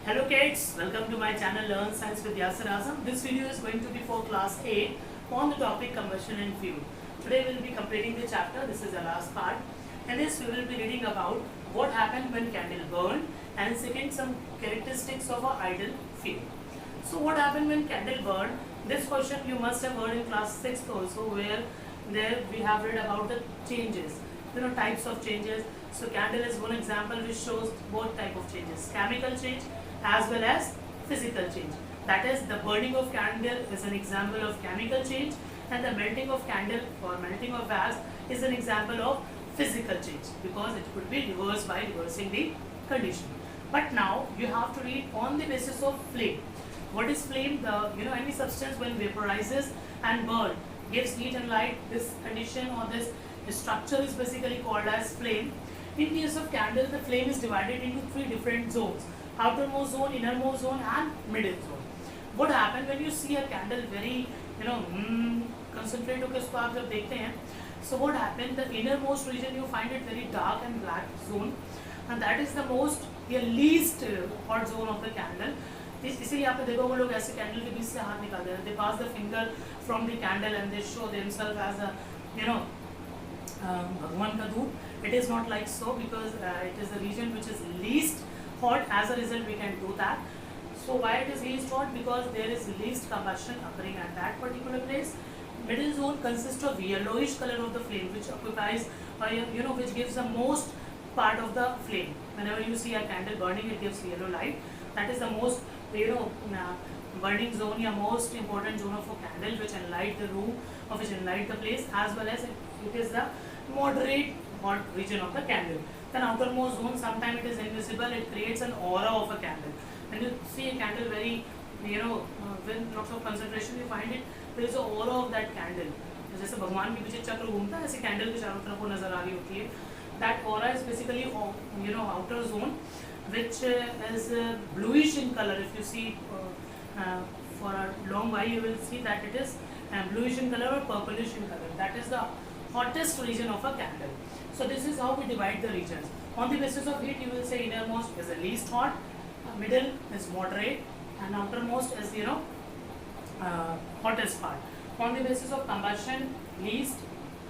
Hello kids, welcome to my channel Learn Science with Yasir Azam. This video is going to be for class 8 on the topic combustion and fuel. Today we will be completing the chapter. This is the last part. In this we will be reading about what happened when candle burned and second some characteristics of an ideal fuel. So what happened when candle burned? This question you must have heard in class 6 also, where there we have read about the changes, types of changes. So candle is one example which shows both type of changes, chemical change as well as physical change. That is, the burning of candle is an example of chemical change, and the melting of candle or melting of wax is an example of physical change, because it could be reversed by reversing the condition. But now you have to read on the basis of flame. What is flame? Any substance when vaporizes and burn gives heat and light. This condition or this structure is basically called as flame. In case of candle, the flame is divided into three different zones: outermost zone, innermost zone and middle zone. What happen when you see a candle very concentrate होकर इसको आप जब देखते हैं, so what happened, the innermost region you find it very dark and black zone, and that is the most least hot zone of the candle. इसीलिए आपने देखा वो लोग ऐसे कैंडल के बीच से हाथ निकालते हैं, they pass the finger from the candle and they show themselves as a भगवान का दूध. It is not like so, because it is the region which is least hot. As a result we can do that. So why it is least hot? Because there is least combustion occurring at that particular place. Middle zone consists of yellowish color of the flame, which occupies which gives the most part of the flame. Whenever you see a candle burning, it gives yellow light. That is the most burning zone, or most important zone of a candle, which enlight the room or which enlight the place, as well as it is the moderate hot region of the candle. Then outermost zone, sometimes it is invisible, it creates an aura of a candle. When you see a candle very with lots of concentration, you find it, there is an aura of that candle. जैसे भगवान के पीछे चक्र घूमता है, ऐसे candle के चारों तरफ वो नजर आ रही होती है. That aura is basically outer zone, which is bluish in color. If you see for a long while, you will see that it is bluish in color or purplish in color. That is the hottest region of a candle. So this is how we divide the regions. On the basis of heat, you will say innermost is the least hot, middle is moderate, and outermost is hottest part. On the basis of combustion, least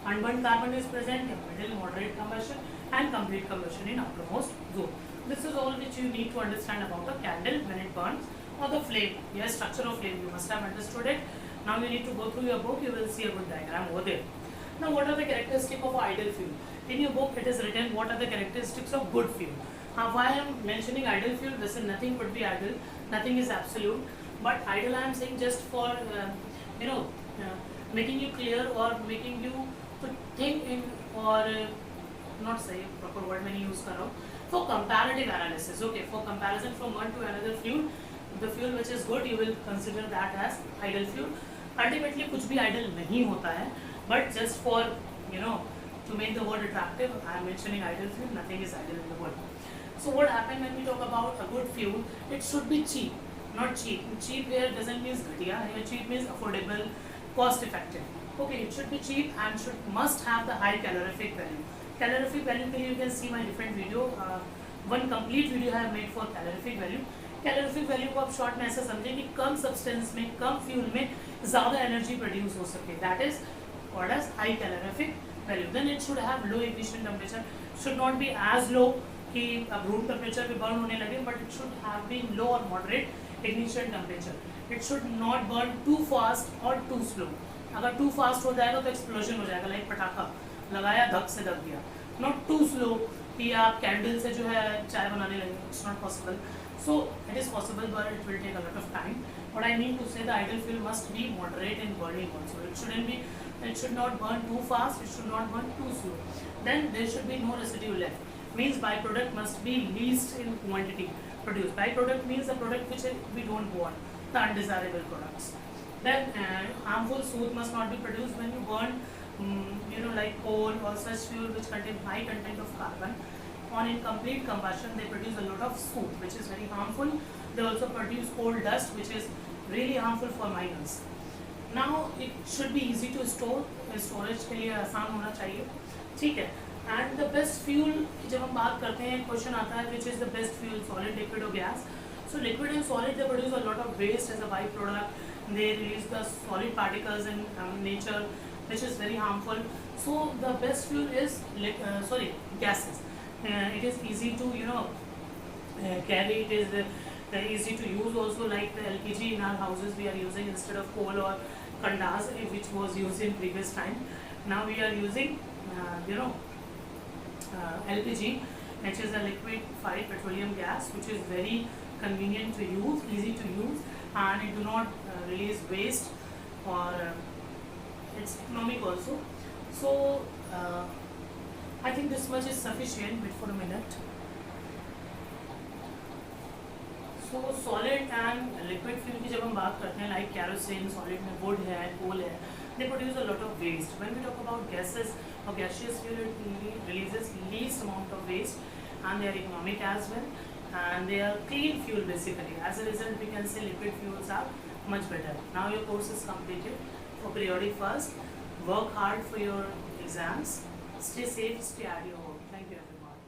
unburned carbon is present, middle moderate combustion, and complete combustion in outermost zone. This is all which you need to understand about a candle when it burns, or the flame. Yes, structure of flame, you must have understood it. Now you need to go through your book, you will see a good diagram over there. Now what are the characteristics of ideal fuel? In your book it is written what are the characteristics of good fuel. Why I am mentioning ideal fuel? Listen, nothing could be ideal, nothing is absolute, but ideal I am saying just for making you clear, or making you to think in, or not say proper word मैंने use कर रहा हूँ, for comparative analysis. Okay, for comparison from one to another fuel, the fuel which is good you will consider that as ideal fuel. Ultimately कुछ भी ideal नहीं होता है, but just for to make the word attractive, I am mentioning ideal fuel. Nothing is ideal in the world. So what happens when we talk about a good fuel? It should be cheap, not cheap. Cheap here doesn't mean घटिया. Here cheap means affordable, cost effective. Okay, it should be cheap and must have the high calorific value. Calorific value के लिए you can see my different video. One complete video I have made for calorific value. Calorific value को आप short में ऐसा समझें कि कम substance में, कम fuel में ज़्यादा energy produce हो सके. That is called as high calorific value. Then it should have low ignition temperature. Should not be as low कि अब room temperature पे burn होने लगे, but it should have been low or moderate ignition temperature. It should not burn too fast or too slow. अगर too fast हो जाएगा तो explosion हो जाएगा, like पटाखा लगाया धक से दब गया. Not too slow कि आप कैंडल से जो है चाय बनाने लगे. It's not possible. So it is possible, but it will take a lot of time. What I mean to say, the ideal fuel must be moderate in burning also. It should not burn too fast. It should not burn too slow. Then there should be no residue left. Means byproduct must be least in quantity produced. Byproduct means the product which we don't want, the undesirable products. Then harmful soot must not be produced when you burn like coal or such fuel which contain high content of carbon. On incomplete combustion, they produce a lot of soot, which is very harmful. They also produce coal dust, which is really harmful for miners. Now it should be easy to store. Storage के लिए आसान होना चाहिए, ठीक है. And the best fuel, जब हम बात करते हैं, क्वेश्चन आता है which is the best fuel, solid, liquid or gas. So liquid and solid, they produce a lot of waste as a byproduct. They release the solid particles in nature, which is very harmful. So the best fuel is gases. It is easy to carry. It is easy to use also, like the LPG in our houses we are using instead of coal or kandas, which was used in previous time. Now we are using LPG, which is a liquefied petroleum gas, which is very convenient to use, easy to use, and it do not release waste, or it's economic also. So I think this much is sufficient. Wait for a minute. So solid and liquid fuel की जब हम बात करते हैं, like kerosene, solid में wood है, coal है, they produce a lot of waste. When we talk about gases or gaseous fuel, it releases least amount of waste, and they are economic as well, and they are clean fuel basically. As a result, we can say liquid fuels are much better. Now your course is completed for periodic first. Work hard for your exams. Stay safe, stay at your home. Thank you everyone.